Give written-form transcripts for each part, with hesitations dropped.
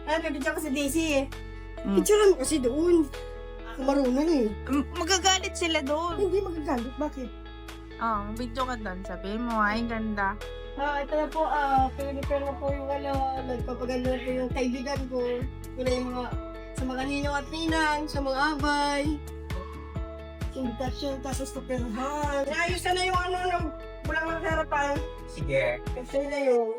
Ay, bibidyo ko si Daisy eh. Mm. Picture mo kasi doon. Marunong eh. Magagalit sila doon. Hindi magagalit. Bakit? Video ka doon. Sabihin mo, ay ganda. Ito na po, pinipare na po yung nagpapaganda na po yung kaibigan ko. Yun na yung mga, sa mga ninong at ninang, sa mga abay. Invitation, tapos sa perhan. Ayos na yung bulang ng harapan. Sige. Kasi na yung...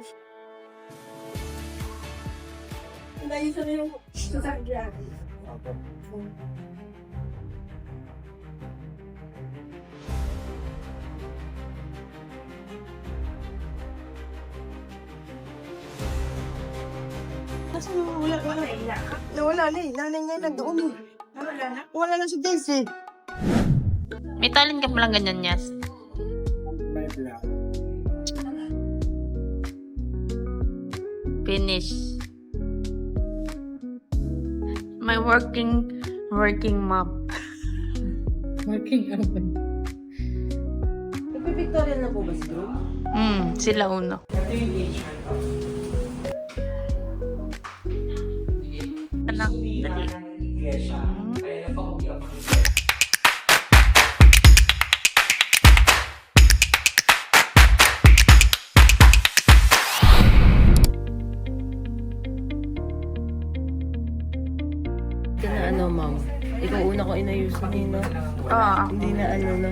Ayos na yung sasakyan. Kasi wala na eh. Nanay niya nandoon eh. Wala na? Wala na si Daisy. May talent ka palang ganyan, Yas. Finish. My working mom. Working ano ba? Nagpipictorial na po ba si Drew? Sila uno. Ito yung age ko. Anak, dali. Iglesia. Kaya napag-uwi ako. Hindi na ano, ma'am. Ikaw una ko inayusin eh, no? Hindi na ano, no?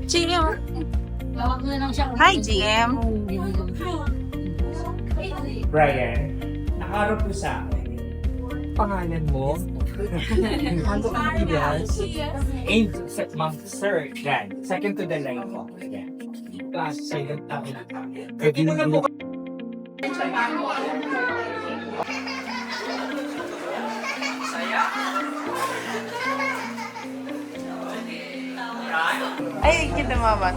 GM. Hi, GM. Brian, nakaharap mo sa akin. Pangalan mo? Ano ang Yes. And, ma'am, sir, yan. Second to the line po. Yan. Class, silent tayo. Pwede mo na po. Ay, kita mama.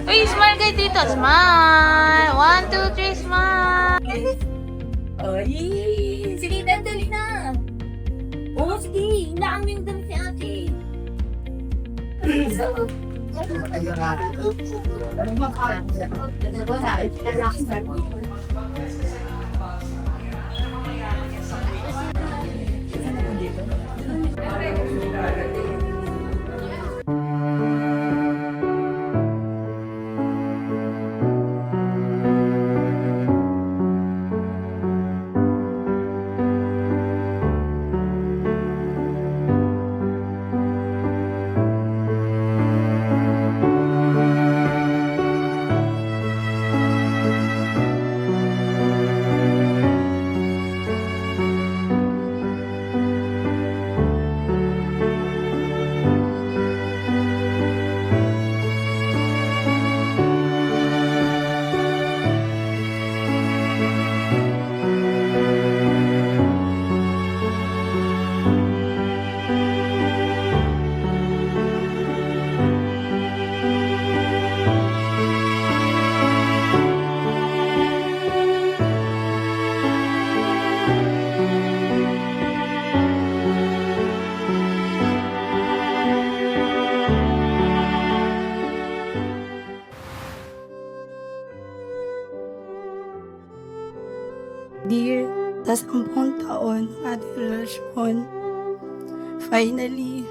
Uy, smile kayo dito. Smile. 1, 2, 3, smile. Ay, sige, dali na. Oo, sige. Inaaming dami si ate. Dear, sa 10 taon ng ating relasyon, finally,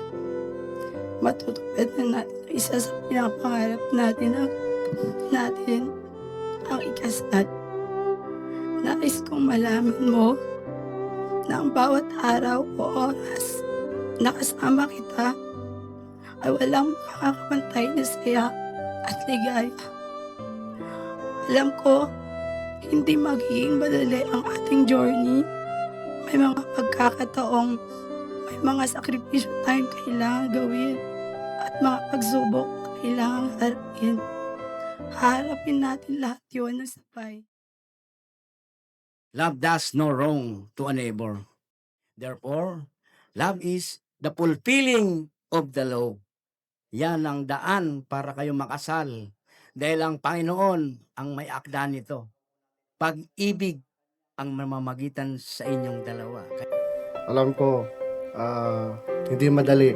matutupad na natin ang isa sa pinapangarap natin ang ikasal. Nais kong malaman mo na ang bawat araw o oras na kasama kita ay walang makakapantay na saya at ligaya. Alam ko, hindi magiging madali ang ating journey. may mga pagkakataong may mga sakripisyo tayong kailangan gawin at mga pagsubok na kailangan harapin. Haharapin natin lahat yun ng sabay. Love does no wrong to a neighbor. Therefore, love is the fulfilling of the law. Yan ang daan para kayo makasal. Dahil ang Panginoon ang may akda nito. Pag-ibig ang mamamagitan sa inyong dalawa. Alam ko, hindi madali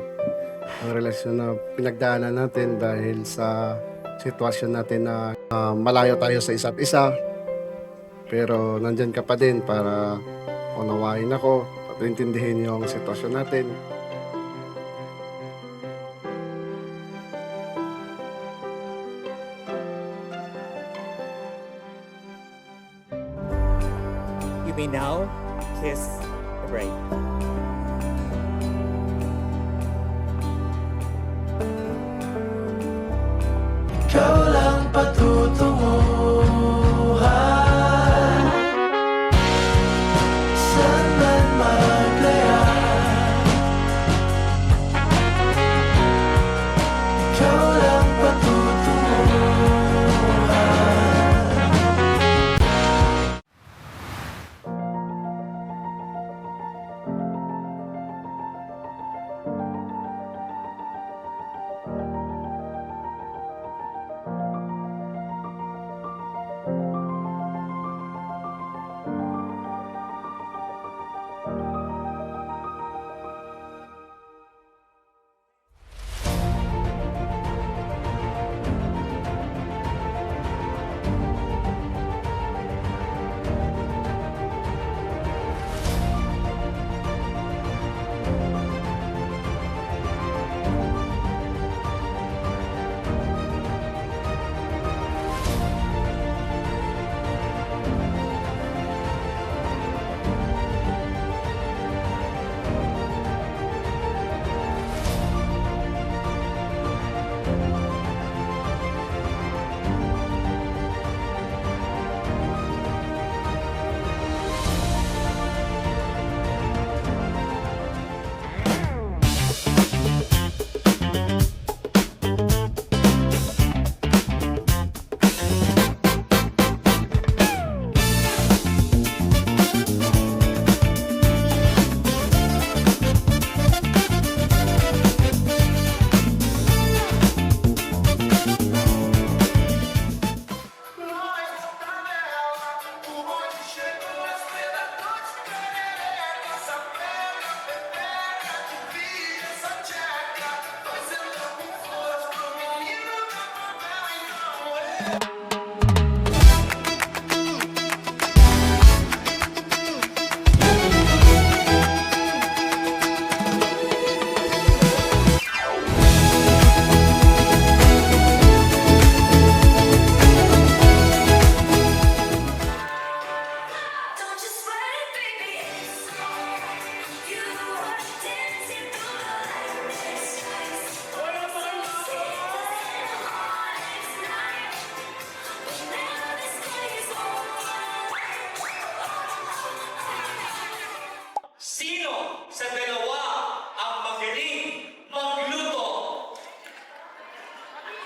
ang relasyon na pinagdaanan natin dahil sa sitwasyon natin na malayo tayo sa isa't isa. Pero nandyan ka pa din para unawain ako at intindihin yung sitwasyon natin. You may now kiss the bride. Ikaw lang patutunguhan saan man maglaya. Ikaw lang patutunguhan. Sino sa dalawa ang magaling magluto?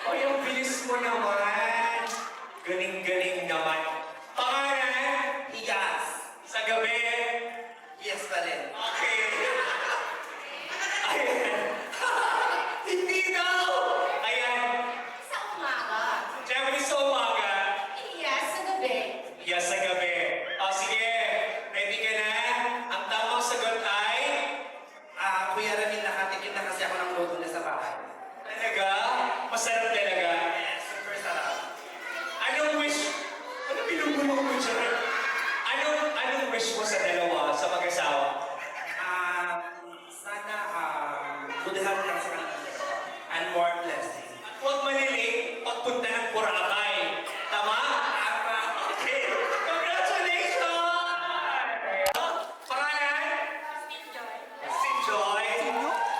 Ay, ang bilis mo naman. Galing-galing naman. Pangalan? Iyas. Sa gabi? Yes pa rin. Okay. Ayan. Hindi daw. Ayan. Sa umaga. Siyempre sa umaga. Yes, sa gabi. Yes, sa gabi. O, sige. Ready ka na? Ang tamang sagot ay... Kuya Ramil, nakatikim na kasi ako ng luto na sa bahay. Talaga? Masarap talaga? Yes, super sarap. Anong wish? Ano binubulong mo dyan? Anong wish mo sa dalawa, sa mag-asawa? Sana budihan lang sa kanila and more blessing. Huwag malili pagpunta ng Boracay. Tama? Tama. Okay. Congratulations! Pangalan? Si Joy.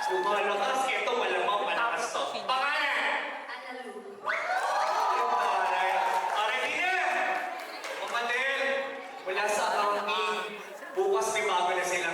Lumalakas. Ito, malamang malakas to. Pangalan? Alright, Tina. Kapatid, mula sa accounting, bukas may bago na sila.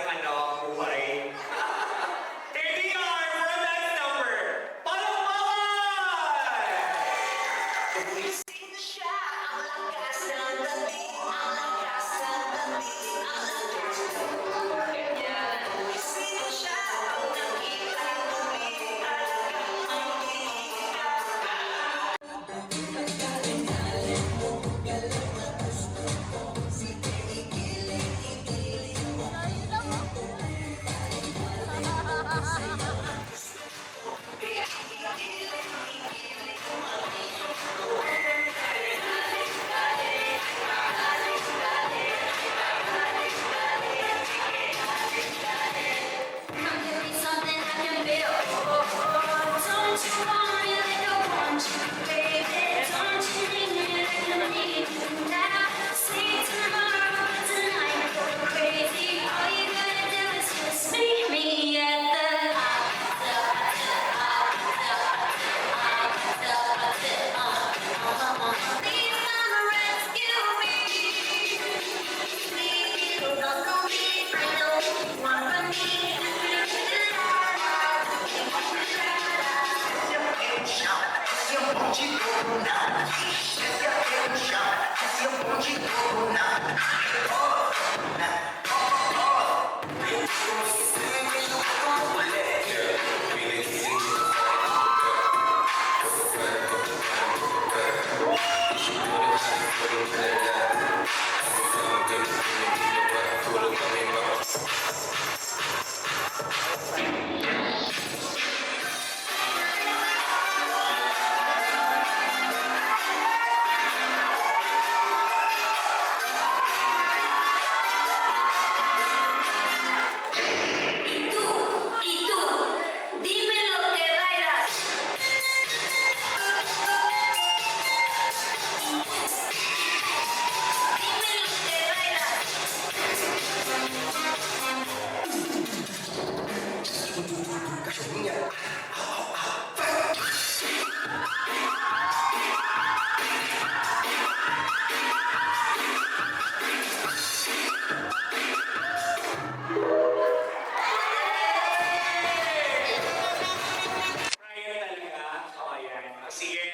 Brian talaga? Oo, yan. Sige.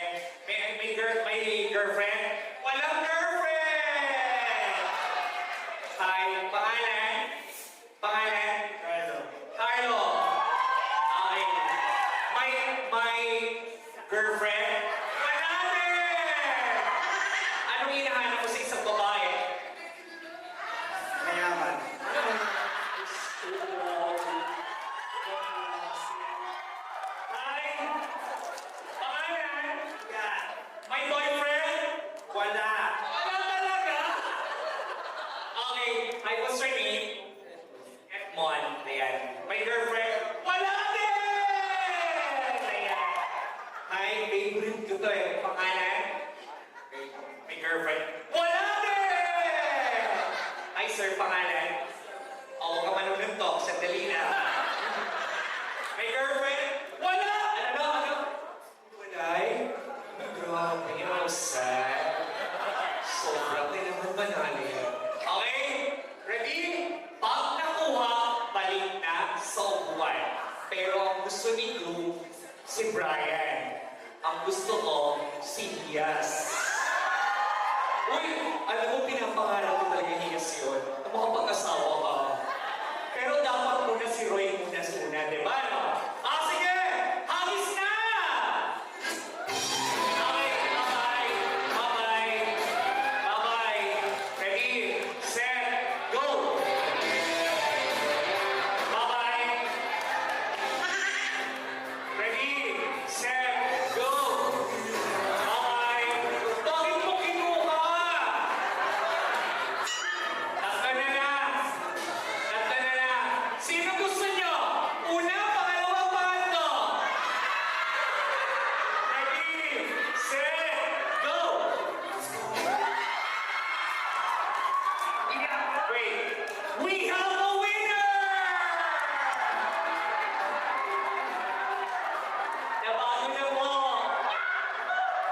May girlfriend? Walang girlfriend! Hi, pangalan? Pangalan? Carlo. Okay. May girlfriend? Wala din! Anong hinahanap mo sa isang babae? Mayaman. Hi! Pangalan? Yan. May boyfriend? Wala. Wala talaga? Okay, I was your name? Edmond. Ayan. May girlfriend? Wala din! Ayan. Hi, favorite ko to eh. Pangalan? May girlfriend? Wala din! Hi, sir. Pangalan? Oo, ka manununtok. Sandali na. May girlfriend? Wala! Ano? Walay? Grabe, you know, sad. Sobrang din naman banali. Okay? Ready? Pag nakuha, balik na sa upuan. Pero ang gusto ni Drew, si Brian. Ang gusto ko, si Hias. Uy, alam mo, pinapangarap ko talaga Hias yun. Na makapag-asawa ka. Pero dapat muna si Roy muna di ba? No? Sige! Hagis na! Okay, bye-bye. Bye-bye. Bye-bye. Ready, set, go! Bye-bye. Ready, set, go! Bye-bye. Bakit mo kinuha? Tatlo na na. Sino gusto nyo? Una, pangalawa, pangatlo. Ready, set, go! Wait, we have a winner! Nabago na po.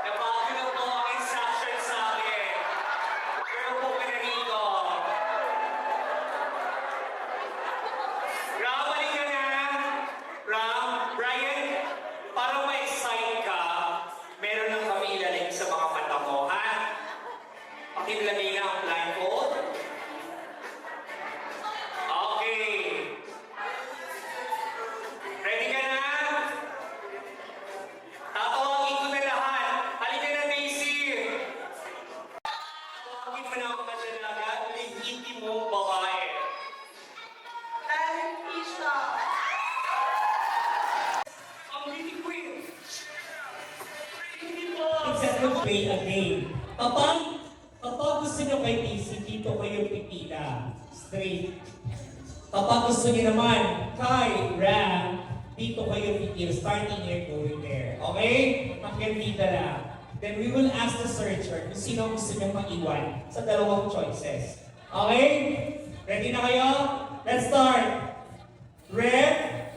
Nabago na po ang instruction sa akin. Pero po ka na rito. Ram, halika na. Ram, Brian, para ma-excite ka, meron ng kami ilalim sa mga mata mo, ha? Pakilagay na ang blindfold. Okay. Ready ka na? Tatawagin ko na lahat. Halika na, Daisy. Tawagin mo na ako na dalaga, lihitin mo babae. Ang beauty queen. Hindi po. Except to play a game. Kapag gusto nyo kay PC, dito kayo pipila. Straight. Kapag gusto nyo naman kay Ram, dito kayo pipila. Starting here, going there. Okay? Hanggang dito lang. Then we will ask the searcher kung sino gusto nyo maiwan sa dalawang choices. Okay? Ready na kayo? Let's start. Red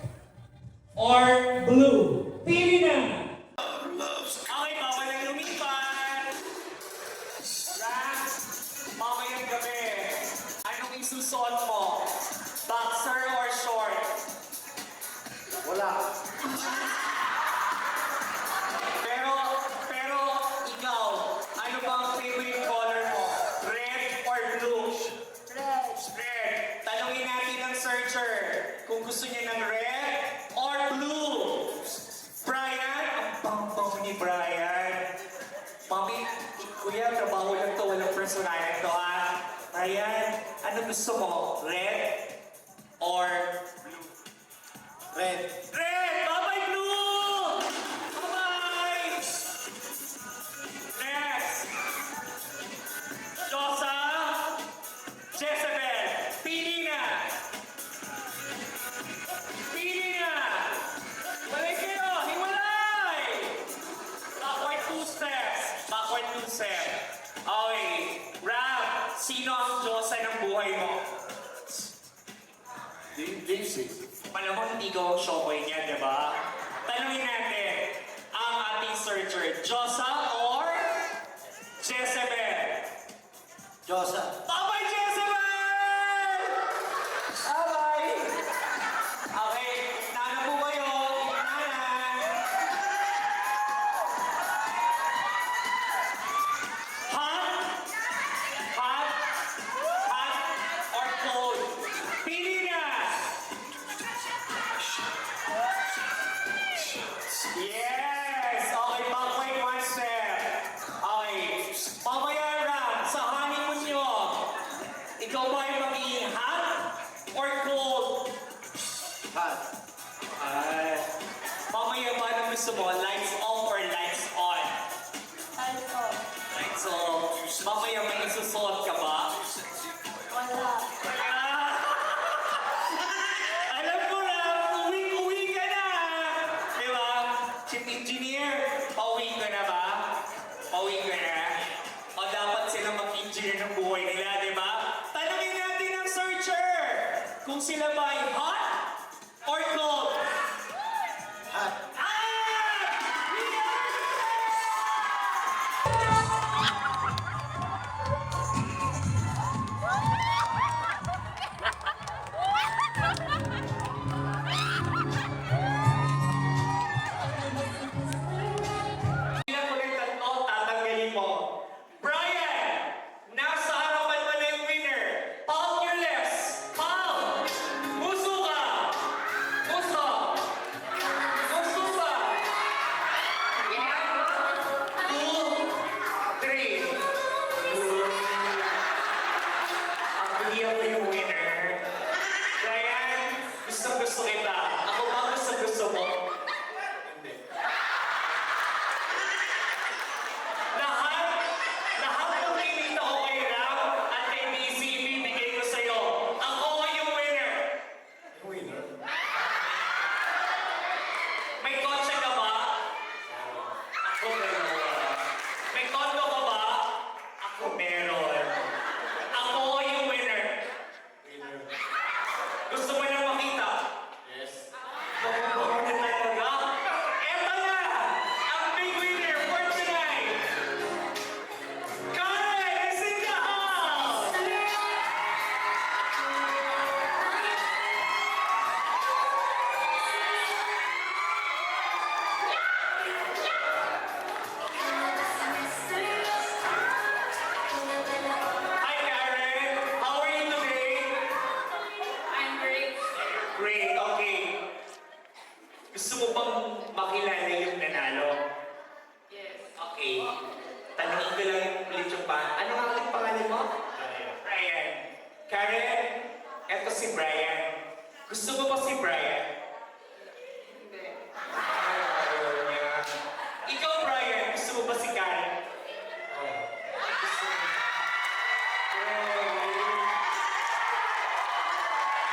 or blue? Pili na! Okay, bawal ang lumipat! Ras, mamayang gabi. Anong isusuot mo? Boxer or short? Wala. Pero ikaw, ano ba ang favorite color mo? personalan to ha. Ryan, ano gusto mo? Red or blue? Red. Red! Bye-bye, blue! Bye-bye! Next! Josa! Jezebel! Pili na! Pili na! Walay kayo! Hiwalay! Backward 2 steps! Backward 2 steps! Okay. Rap, sino ang Diyosa ng buhay mo? Malamang hindi ko ang shokoy niya, di ba? Tanungin natin, ang ating searcher, Diyosa or Jezebel? Diyosa. Bye-bye, Jezebel! Bye-bye! Okay, nana po kayo. Inanan. Hot? Hot? Hot or cold? Pili na! Yes! Okay, backward 1 step. Okay, mamaya Ram, sa honeymoon nyo, ikaw ba ay magiging hot or cold? Hot. Mamaya ba anong gusto mo? Lights off or lights on? Lights off. Mamaya may isusuot ka ba? Wala. Ah! Alam ko na, uwi ka na! Di ba? Chief engineer, pauwi ka na ba? Pauwi ka na? O dapat sila mag-engineer ng buhay nila, di ba? Tanungin natin ang searcher kung sila ba ay hot or cold? Hot. Ah! Ilan ulit tatlo, tatanggalin mo. Brian! Nasa harapan mo na yung winner. Palm your lips. Palm! Puso ka! Puso! Puso ka! 1, 2, 3. Ang bigyan mo yung winner. Brian, gusto kita. Ako ba gusto mo? Lahat ng kinita ko kay Ram at kay BC, ibibigay ko sa'yo. Ako ay yung winner. Winner. May kotse ka ba? Ako meron. May kondo ka ba? Ako meron. Ako ay yung winner. Gusto mo na makita? Yes. Baka na talaga. Eto na! Ang big winner for tonight! Karen is in the house! Hi Karen! How are you today? I'm great. Great, okay. Gusto mo bang makilala yung nanalo? Yes. Okay. Tanungin ko lang ulit yung Ano nga ulit pangalan mo? Brian. Karen, eto si Brian. Gusto mo ba si Brian? Hindi. Ayaw niya. Ikaw, Brian, gusto mo ba si Karen? Gusto mo.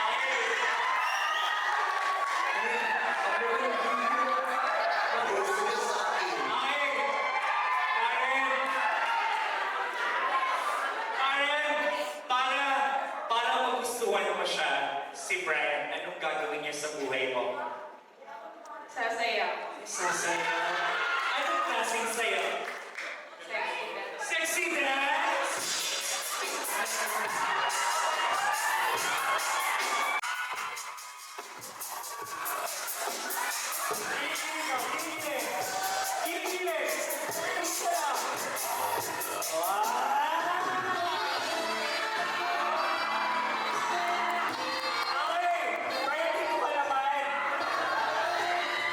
Okay. Para magustuhan mo siya, si Brian, anong gagawin niya sa buhay mo? Sasaya. Sasaya. Anong klaseng sayo? Sexy Sexy na. dance!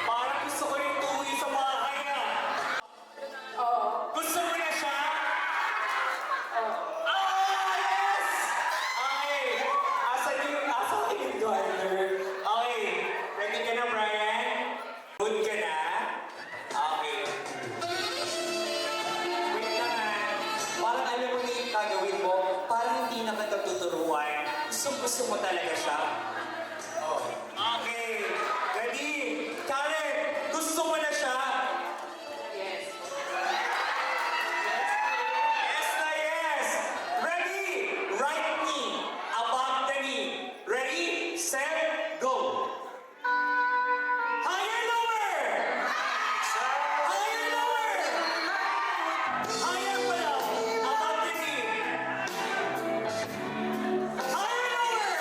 Parang gusto ko rin tuwi sa bahay. Gusto mo talaga siya? Oh. Okay. Ready? Karen, gusto mo na siya? Yes. Yes na yes. Ready? Right knee. Above the knee. Ready? Set, go. Higher, lower. Higher, lower. Higher pa lang. Above the knee. Higher, lower.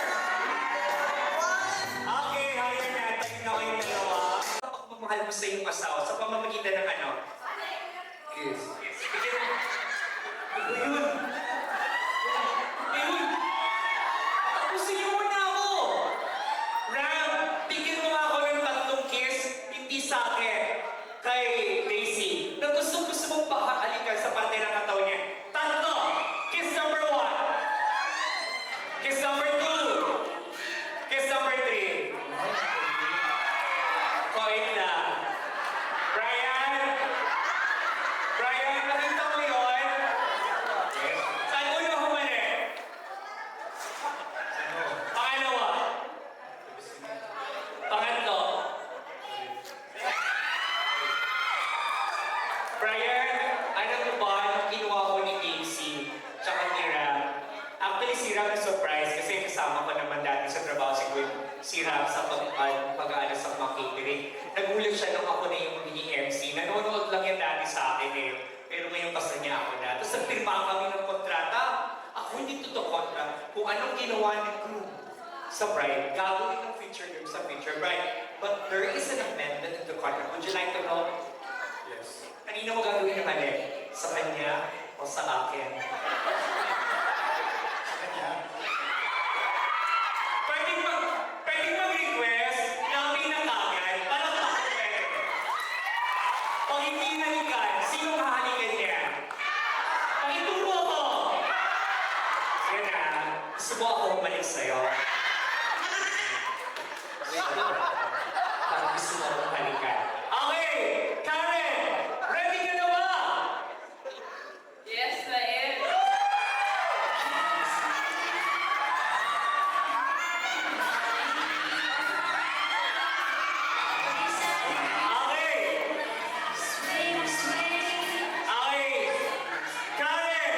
Okay, higher na. Tayo na kayong dalawa. Pagmamahal mo sa iyong asawa sa pamamagitan ng ano? Yes. Bigyan mo. Ano yun? Ayun. Tapusin niyo muna ako. Ram, bigyan mo nga ako ng 3 kiss, hindi sa akin. Kay Daisy. Na gusto mong pakakalikan sa parte ng katawan niya. 3. Kiss number 1. Kiss number 2. Kiss number 3. Wait lang. Brian? Brian, nakita mo yun? Yes. Saan ulo humali? Pangalawa. Pangatlo. Brian, alam mo ba, nung ginawa ko ni Daisy, tsaka ni Ram, actually si Ram na surprise kasi kasama ko naman dati sa trabaho si Ram sa pag-aalas sa mga catering. Nagulat siya nung ako na yung magiging MC. Nanonood lang yan dati sa akin eh. Pero ngayon basta niya ako na. Tapos nagpirma kami ng kontrata. Ako hindi totoo kontra. Kung anong ginawa ng group sa Bride, gagawin ng feature group sa feature Bride. But there is an amendment in the contract. Would you like to know? Yes. Kanina mo gagawin ng mali? Sa kanya o sa akin? Sa kanya? Pwedeng mag-request na pinakagad para pwede. Pag hindi nalikan, sino kahalikan niya? Pakituro ko! Sige na, gusto mo ako bumalik sa'yo. Parang gusto mo akong halikan. Okay! Karen! Ready ka na ba? Yes, I am. Okay! Okay!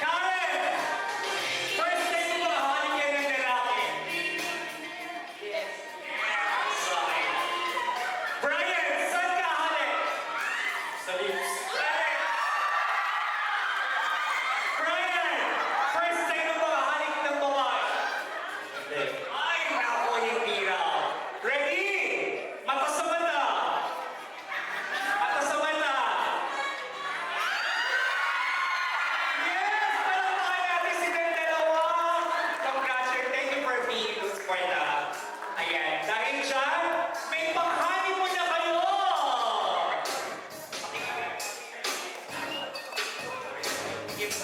Karen! First time mo ba halikan ng lalaki? Yes. Okay. Brian, saan ka halik? Sa lips. Brian, first time mo ba halik ng babae? Hindi. Ay, naku, hindi raw. Ready? Mata sa mata. Mata sa mata. Yes! Palakpakan natin si dalawa. Congratulations. Thank you for being for that. Ayan. Dahil dyan, may panghani mo na kayo! Give